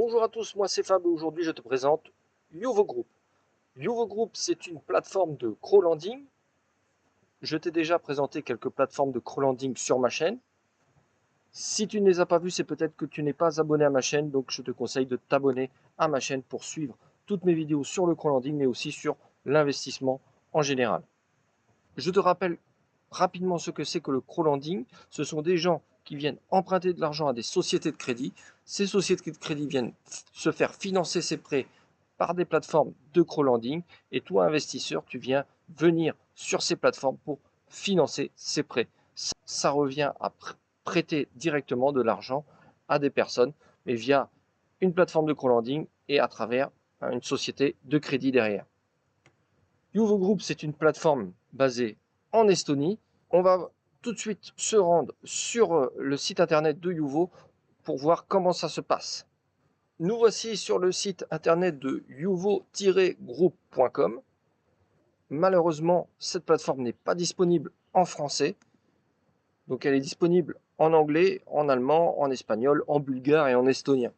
Bonjour à tous, moi c'est Fab et aujourd'hui je te présente Youvo Group. Youvo Group, c'est une plateforme de crowdlending. Je t'ai déjà présenté quelques plateformes de crowdlending sur ma chaîne. Si tu ne les as pas vues, c'est peut-être que tu n'es pas abonné à ma chaîne, donc je te conseille de t'abonner à ma chaîne pour suivre toutes mes vidéos sur le crowdlending, mais aussi sur l'investissement en général. Je te rappelle rapidement ce que c'est que le crowdlending. Ce sont des gens qui viennent emprunter de l'argent à des sociétés de crédit. Ces sociétés de crédit viennent se faire financer ces prêts par des plateformes de crowdlending. Et toi, investisseur, tu viens venir sur ces plateformes pour financer ces prêts. Ça revient à prêter directement de l'argent à des personnes, mais via une plateforme de crowdlending et à travers une société de crédit derrière. Youvo Group, c'est une plateforme basée en Estonie. On va tout de suite se rendre sur le site internet de Youvo pour voir comment ça se passe. Nous voici sur le site internet de youvo-group.com. Malheureusement, cette plateforme n'est pas disponible en français. Donc elle est disponible en anglais, en allemand, en espagnol, en bulgare et en estonien.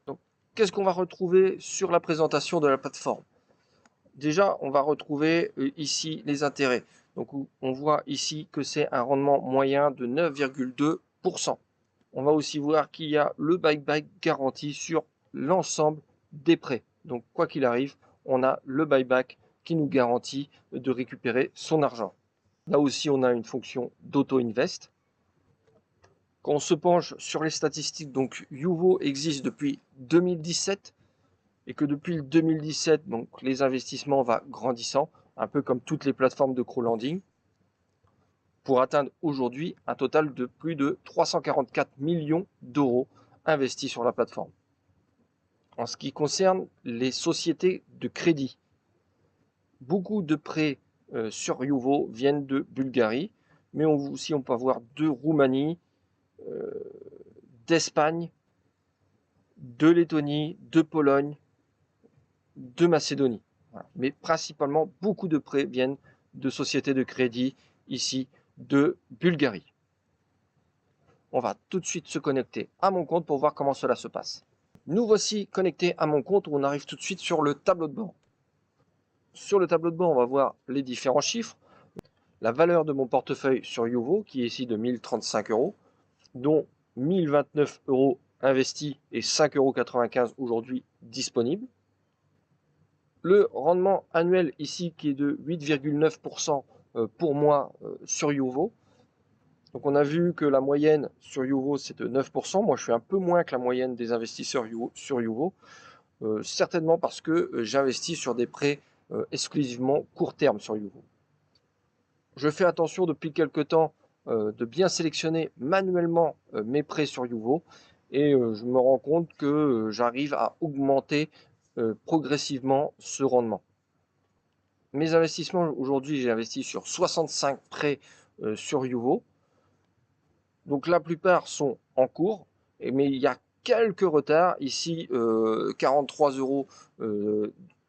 Donc qu'est-ce qu'on va retrouver sur la présentation de la plateforme? Déjà, on va retrouver ici les intérêts. Donc on voit ici que c'est un rendement moyen de 9,2%. On va aussi voir qu'il y a le buyback garanti sur l'ensemble des prêts. Donc quoi qu'il arrive, on a le buyback qui nous garantit de récupérer son argent. Là aussi, on a une fonction d'auto-invest. Quand on se penche sur les statistiques, donc Youvo existe depuis 2017 et que depuis 2017, donc les investissements vont grandissant, un peu comme toutes les plateformes de crowdlending, pour atteindre aujourd'hui un total de plus de 344 millions d'euros investis sur la plateforme. En ce qui concerne les sociétés de crédit, beaucoup de prêts sur Youvo viennent de Bulgarie, mais aussi on peut avoir de Roumanie, d'Espagne, de Lettonie, de Pologne, de Macédonie. Voilà. Mais principalement, beaucoup de prêts viennent de sociétés de crédit ici de Bulgarie. On va tout de suite se connecter à mon compte pour voir comment cela se passe. Nous voici connectés à mon compte où on arrive tout de suite sur le tableau de bord. Sur le tableau de bord, on va voir les différents chiffres. La valeur de mon portefeuille sur Youvo qui est ici de 1035 euros, dont 1029 euros investis et 5,95 € aujourd'hui disponibles. Le rendement annuel ici qui est de 8,9% pour moi sur Youvo. Donc on a vu que la moyenne sur Youvo c'est de 9%. Moi je suis un peu moins que la moyenne des investisseurs sur Youvo. Certainement parce que j'investis sur des prêts exclusivement court terme sur Youvo. Je fais attention depuis quelques temps de bien sélectionner manuellement mes prêts sur Youvo et je me rends compte que j'arrive à augmenter progressivement ce rendement. Mes investissements aujourd'hui, j'ai investi sur 65 prêts sur Youvo. Donc la plupart sont en cours, mais il y a quelques retards. Ici, 43 euros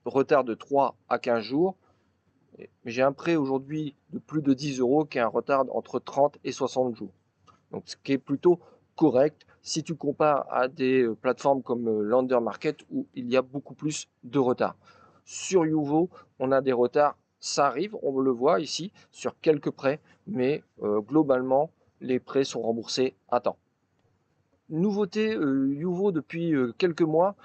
retard de 3 à 15 jours. Mais j'ai un prêt aujourd'hui de plus de 10 euros qui a un retard entre 30 et 60 jours. Donc ce qui est plutôt correct si tu compares à des plateformes comme Lender Market où il y a beaucoup plus de retard. Sur Youvo, on a des retards, ça arrive, on le voit ici sur quelques prêts, mais globalement, les prêts sont remboursés à temps. Nouveauté Youvo depuis quelques mois,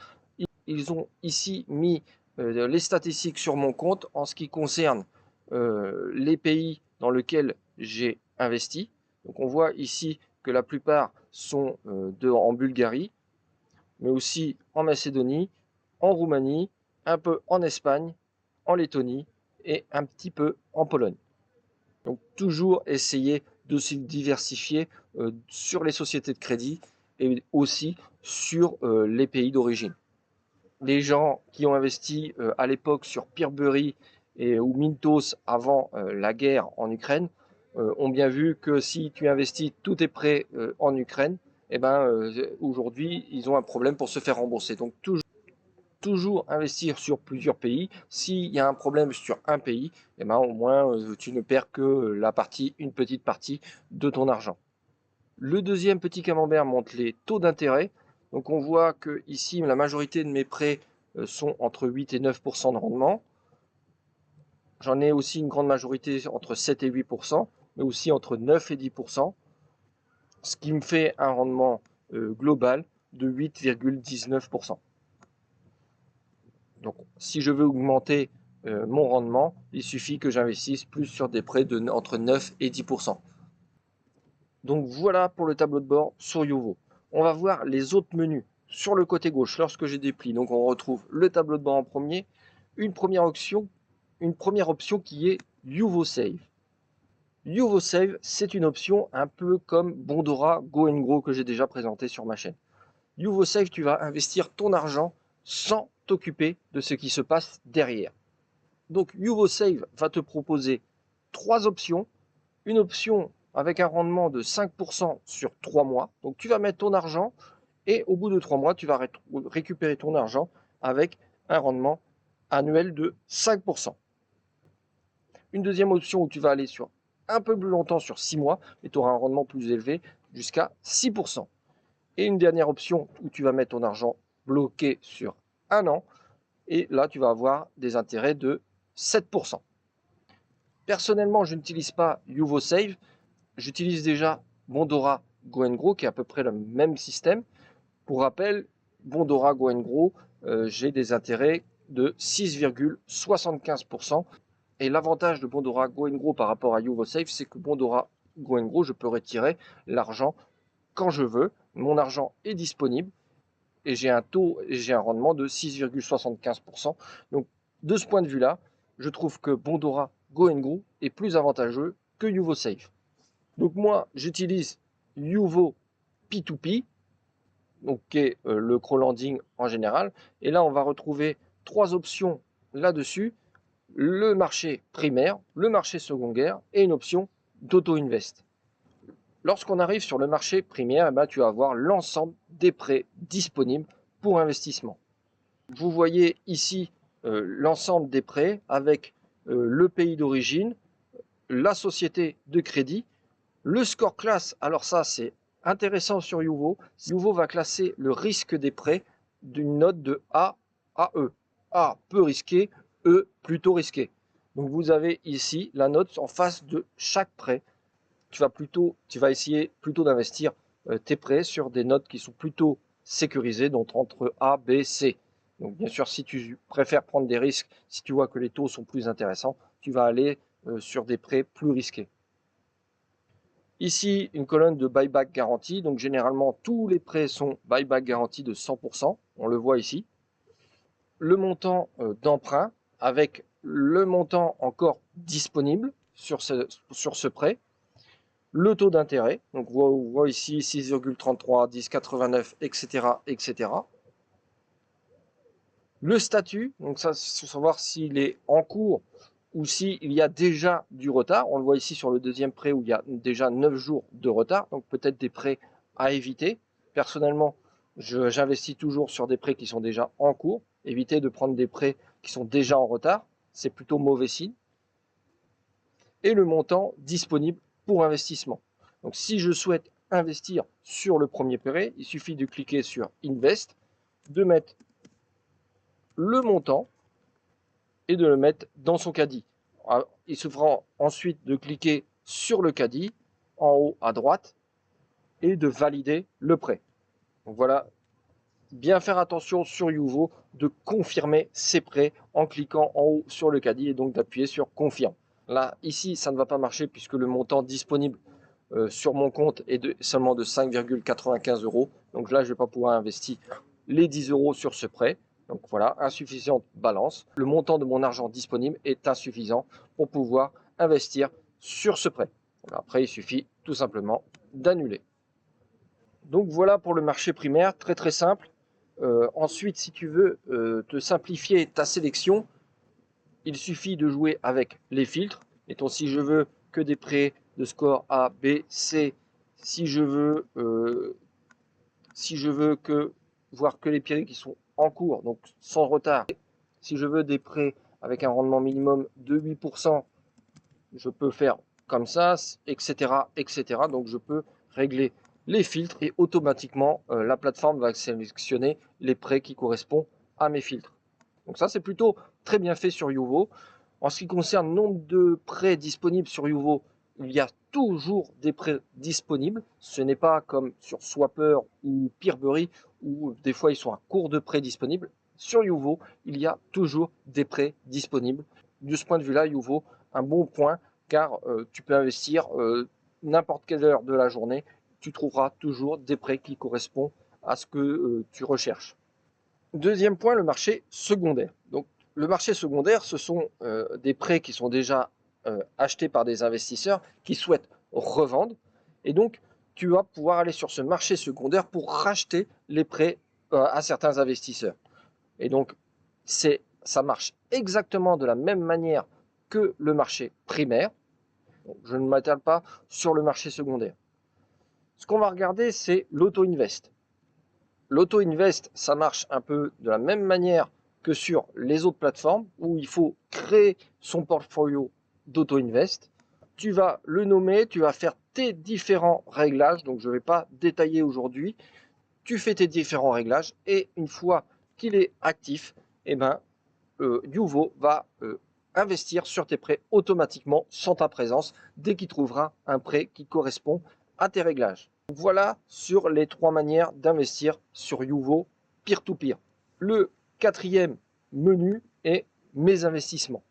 ils ont ici mis les statistiques sur mon compte en ce qui concerne les pays dans lesquels j'ai investi. Donc on voit ici que la plupart sont en Bulgarie, mais aussi en Macédonie, en Roumanie, un peu en Espagne, en Lettonie et un petit peu en Pologne. Donc toujours essayer de se diversifier sur les sociétés de crédit et aussi sur les pays d'origine. Les gens qui ont investi à l'époque sur Peerberry ou Mintos avant la guerre en Ukraine ont bien vu que si tu investis tous tes prêts en Ukraine, eh ben, aujourd'hui, ils ont un problème pour se faire rembourser. Donc, toujours investir sur plusieurs pays. S'il y a un problème sur un pays, eh ben, au moins, tu ne perds que une petite partie de ton argent. Le deuxième petit camembert montre les taux d'intérêt. Donc on voit que ici la majorité de mes prêts sont entre 8 et 9% de rendement. J'en ai aussi une grande majorité entre 7 et 8%, mais aussi entre 9 et 10%, ce qui me fait un rendement global de 8,19%. Donc si je veux augmenter mon rendement, il suffit que j'investisse plus sur des prêts entre 9 et 10%. Donc voilà pour le tableau de bord sur Youvo. On va voir les autres menus sur le côté gauche lorsque j'ai déplie. Donc on retrouve le tableau de bord en premier, une première option qui est Youvo Save. Youvo Save, c'est une option un peu comme Bondora Go and Grow que j'ai déjà présenté sur ma chaîne. Youvo Save, tu vas investir ton argent sans t'occuper de ce qui se passe derrière. Donc Youvo Save va te proposer 3 options. Une option avec un rendement de 5% sur 3 mois. Donc tu vas mettre ton argent et au bout de 3 mois, tu vas récupérer ton argent avec un rendement annuel de 5%. Une deuxième option où tu vas aller sur un peu plus longtemps, sur 6 mois, et tu auras un rendement plus élevé jusqu'à 6%. Et une dernière option où tu vas mettre ton argent bloqué sur 1 an, et là tu vas avoir des intérêts de 7%. Personnellement, je n'utilise pas Youvo Save, j'utilise déjà Bondora Go and Grow qui est à peu près le même système. Pour rappel, Bondora Go and Grow, j'ai des intérêts de 6,75%. Et l'avantage de Bondora Go and Grow par rapport à Youvo Save, c'est que Bondora Go and Grow, je peux retirer l'argent quand je veux. Mon argent est disponible et j'ai un rendement de 6,75%. Donc, de ce point de vue-là, je trouve que Bondora Go and Grow est plus avantageux que Youvo Save. Donc moi, j'utilise Youvo P2P, donc qui est le crowdlending en général. Et là, on va retrouver 3 options là-dessus. Le marché primaire, le marché secondaire et une option d'auto-invest. Lorsqu'on arrive sur le marché primaire, tu vas avoir l'ensemble des prêts disponibles pour investissement. Vous voyez ici l'ensemble des prêts avec le pays d'origine, la société de crédit, le score classe. Alors ça, c'est intéressant sur Youvo. Youvo va classer le risque des prêts d'une note de A à E. A, peu risqué, E, plutôt risqué. Donc vous avez ici la note en face de chaque prêt. Tu vas essayer plutôt d'investir tes prêts sur des notes qui sont plutôt sécurisées, donc entre A, B, C. Donc bien sûr, si tu préfères prendre des risques, si tu vois que les taux sont plus intéressants, tu vas aller sur des prêts plus risqués. Ici, une colonne de buyback garantie. Donc généralement, tous les prêts sont buyback garantie de 100%. On le voit ici. Le montant d'emprunt avec le montant encore disponible sur ce prêt. Le taux d'intérêt. Donc on voit ici 6,33, 10,89, etc., etc. Le statut. Donc ça, c'est savoir s'il est en cours ou s'il y a déjà du retard. On le voit ici sur le deuxième prêt où il y a déjà 9 jours de retard, donc peut-être des prêts à éviter. Personnellement, j'investis toujours sur des prêts qui sont déjà en cours. Éviter de prendre des prêts qui sont déjà en retard, c'est plutôt mauvais signe. Et le montant disponible pour investissement. Donc si je souhaite investir sur le premier prêt, il suffit de cliquer sur Invest, de mettre le montant et de le mettre dans son caddie. Il suffira ensuite de cliquer sur le caddie en haut à droite et de valider le prêt. Donc voilà, bien faire attention sur Youvo de confirmer ses prêts en cliquant en haut sur le caddie et donc d'appuyer sur confirme. Là, ici, ça ne va pas marcher puisque le montant disponible sur mon compte est seulement de 5,95 €. Donc là, je ne vais pas pouvoir investir les 10 € sur ce prêt. Donc voilà, insuffisante balance. Le montant de mon argent disponible est insuffisant pour pouvoir investir sur ce prêt. Après, il suffit tout simplement d'annuler. Donc voilà pour le marché primaire, très très simple. Ensuite, si tu veux te simplifier ta sélection, il suffit de jouer avec les filtres. Mettons, si je veux que des prêts de score A, B, C, si je veux voir que les prêts qui sont en cours, donc sans retard. Si je veux des prêts avec un rendement minimum de 8%, je peux faire comme ça, etc., etc. Donc je peux régler les filtres et automatiquement la plateforme va sélectionner les prêts qui correspondent à mes filtres. Donc ça, c'est plutôt très bien fait sur Youvo. En ce qui concerne le nombre de prêts disponibles sur Youvo, il y a toujours des prêts disponibles. Ce n'est pas comme sur Swapper ou Peerbury où des fois ils sont à court de prêts disponibles. Sur Youvo, il y a toujours des prêts disponibles. De ce point de vue-là, Youvo, un bon point car tu peux investir n'importe quelle heure de la journée. Tu trouveras toujours des prêts qui correspondent à ce que tu recherches. Deuxième point, le marché secondaire. Donc, le marché secondaire, ce sont des prêts qui sont déjà achetés par des investisseurs qui souhaitent revendre. Et donc, tu vas pouvoir aller sur ce marché secondaire pour racheter les prêts à certains investisseurs. Et donc, ça marche exactement de la même manière que le marché primaire. Donc, je ne m'attarde pas sur le marché secondaire. Ce qu'on va regarder, c'est l'auto-invest. L'auto-invest, ça marche un peu de la même manière que sur les autres plateformes où il faut créer son portfolio d'auto-invest. Tu vas le nommer, tu vas faire tes différents réglages. Donc, je ne vais pas détailler aujourd'hui. Tu fais tes différents réglages et une fois qu'il est actif, eh ben, Youvo va investir sur tes prêts automatiquement sans ta présence dès qu'il trouvera un prêt qui correspond à tes réglages. Voilà sur les 3 manières d'investir sur Youvo peer-to-peer. Le quatrième menu est mes investissements.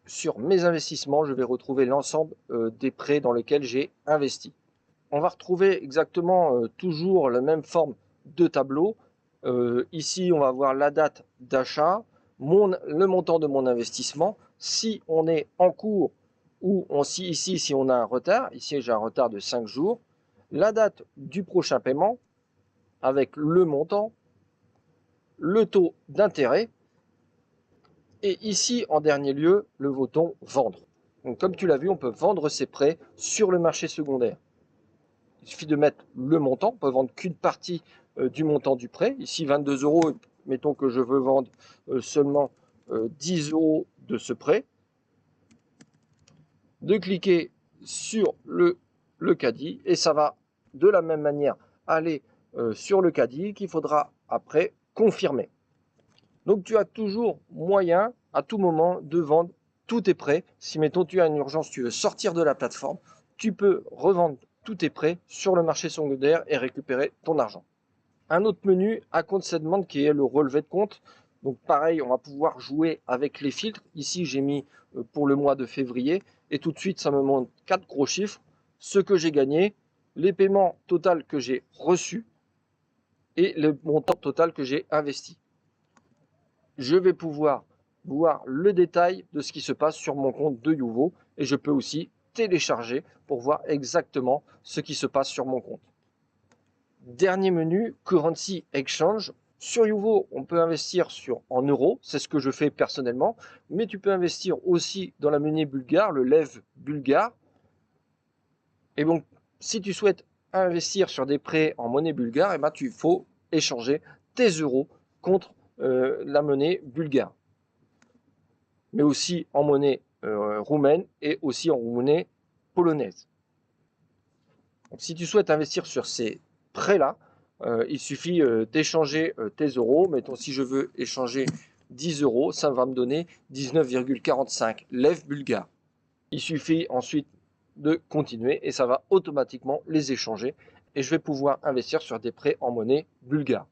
Sur mes investissements, je vais retrouver l'ensemble des prêts dans lesquels j'ai investi. On va retrouver exactement toujours la même forme de tableau. Ici, on va voir la date d'achat, le montant de mon investissement. Si on est en cours ou ici, si on a un retard, ici j'ai un retard de 5 jours, la date du prochain paiement avec le montant, le taux d'intérêt et ici, en dernier lieu, le bouton vendre. Donc, comme tu l'as vu, on peut vendre ses prêts sur le marché secondaire. Il suffit de mettre le montant, on peut vendre qu'une partie du montant du prêt. Ici, 22 euros, mettons que je veux vendre seulement 10 euros de ce prêt. De cliquer sur le caddie et ça va de la même manière aller sur le caddie qu'il faudra après confirmer. Donc tu as toujours moyen à tout moment de vendre tous tes prêts. Si mettons tu as une urgence, tu veux sortir de la plateforme, tu peux revendre tous tes prêts sur le marché secondaire et récupérer ton argent. Un autre menu, à compte settlement, qui est le relevé de compte. Donc pareil, on va pouvoir jouer avec les filtres. Ici, j'ai mis pour le mois de février et tout de suite, ça me montre 4 gros chiffres. Ce que j'ai gagné, les paiements total que j'ai reçus et le montant total que j'ai investi. Je vais pouvoir voir le détail de ce qui se passe sur mon compte de Youvo et je peux aussi télécharger pour voir exactement ce qui se passe sur mon compte. Dernier menu, Currency Exchange. Sur Youvo, on peut investir en euros, c'est ce que je fais personnellement, mais tu peux investir aussi dans la monnaie bulgare, le lev bulgare. Et donc, si tu souhaites investir sur des prêts en monnaie bulgare, eh ben, il faut échanger tes euros contre la monnaie bulgare, mais aussi en monnaie roumaine et aussi en monnaie polonaise. Donc, si tu souhaites investir sur ces prêts-là, il suffit d'échanger tes euros. Mettons, si je veux échanger 10 euros, ça va me donner 19,45 lev bulgares. Il suffit ensuite de continuer et ça va automatiquement les échanger et je vais pouvoir investir sur des prêts en monnaie bulgare.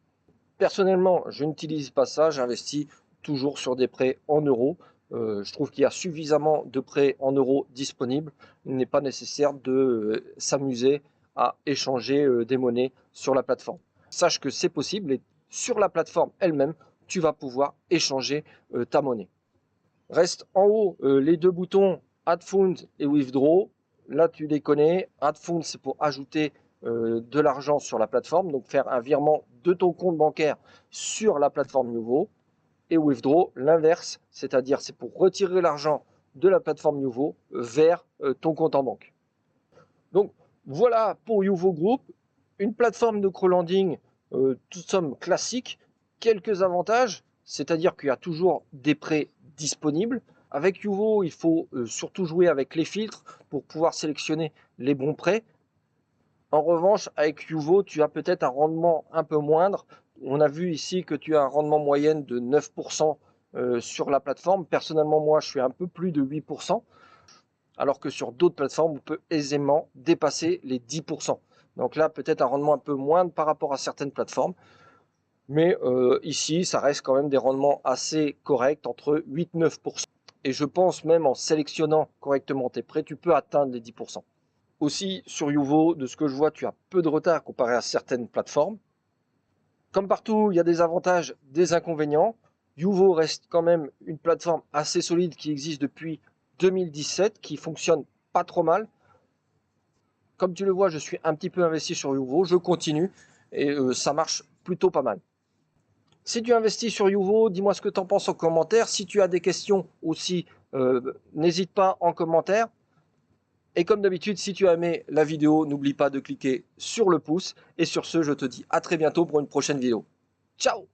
Personnellement, je n'utilise pas ça, j'investis toujours sur des prêts en euros. Je trouve qu'il y a suffisamment de prêts en euros disponibles. Il n'est pas nécessaire de s'amuser à échanger des monnaies sur la plateforme. Sache que c'est possible et sur la plateforme elle-même, tu vas pouvoir échanger ta monnaie. Reste en haut les deux boutons Add Funds et Withdraw. Là, tu les connais. Add Funds, c'est pour ajouter de l'argent sur la plateforme, donc faire un virement de ton compte bancaire sur la plateforme Youvo. Et Withdraw, l'inverse, c'est-à-dire c'est pour retirer l'argent de la plateforme Youvo vers ton compte en banque. Donc voilà pour Youvo Group, une plateforme de crowdlending toute somme classique, quelques avantages, c'est-à-dire qu'il y a toujours des prêts disponibles. Avec Youvo, il faut surtout jouer avec les filtres pour pouvoir sélectionner les bons prêts. En revanche, avec Youvo, tu as peut-être un rendement un peu moindre. On a vu ici que tu as un rendement moyenne de 9% sur la plateforme. Personnellement, moi, je suis un peu plus de 8%, alors que sur d'autres plateformes, on peut aisément dépasser les 10%. Donc là, peut-être un rendement un peu moindre par rapport à certaines plateformes. Mais ici, ça reste quand même des rendements assez corrects, entre 8-9%. Et je pense même en sélectionnant correctement tes prêts, tu peux atteindre les 10%. Aussi, sur Youvo, de ce que je vois, tu as peu de retard comparé à certaines plateformes. Comme partout, il y a des avantages, des inconvénients. Youvo reste quand même une plateforme assez solide qui existe depuis 2017, qui fonctionne pas trop mal. Comme tu le vois, je suis un petit peu investi sur Youvo, je continue et ça marche plutôt pas mal. Si tu investis sur Youvo, dis-moi ce que tu en penses en commentaire. Si tu as des questions aussi, n'hésite pas en commentaire. Et comme d'habitude, si tu as aimé la vidéo, n'oublie pas de cliquer sur le pouce. Et sur ce, je te dis à très bientôt pour une prochaine vidéo. Ciao!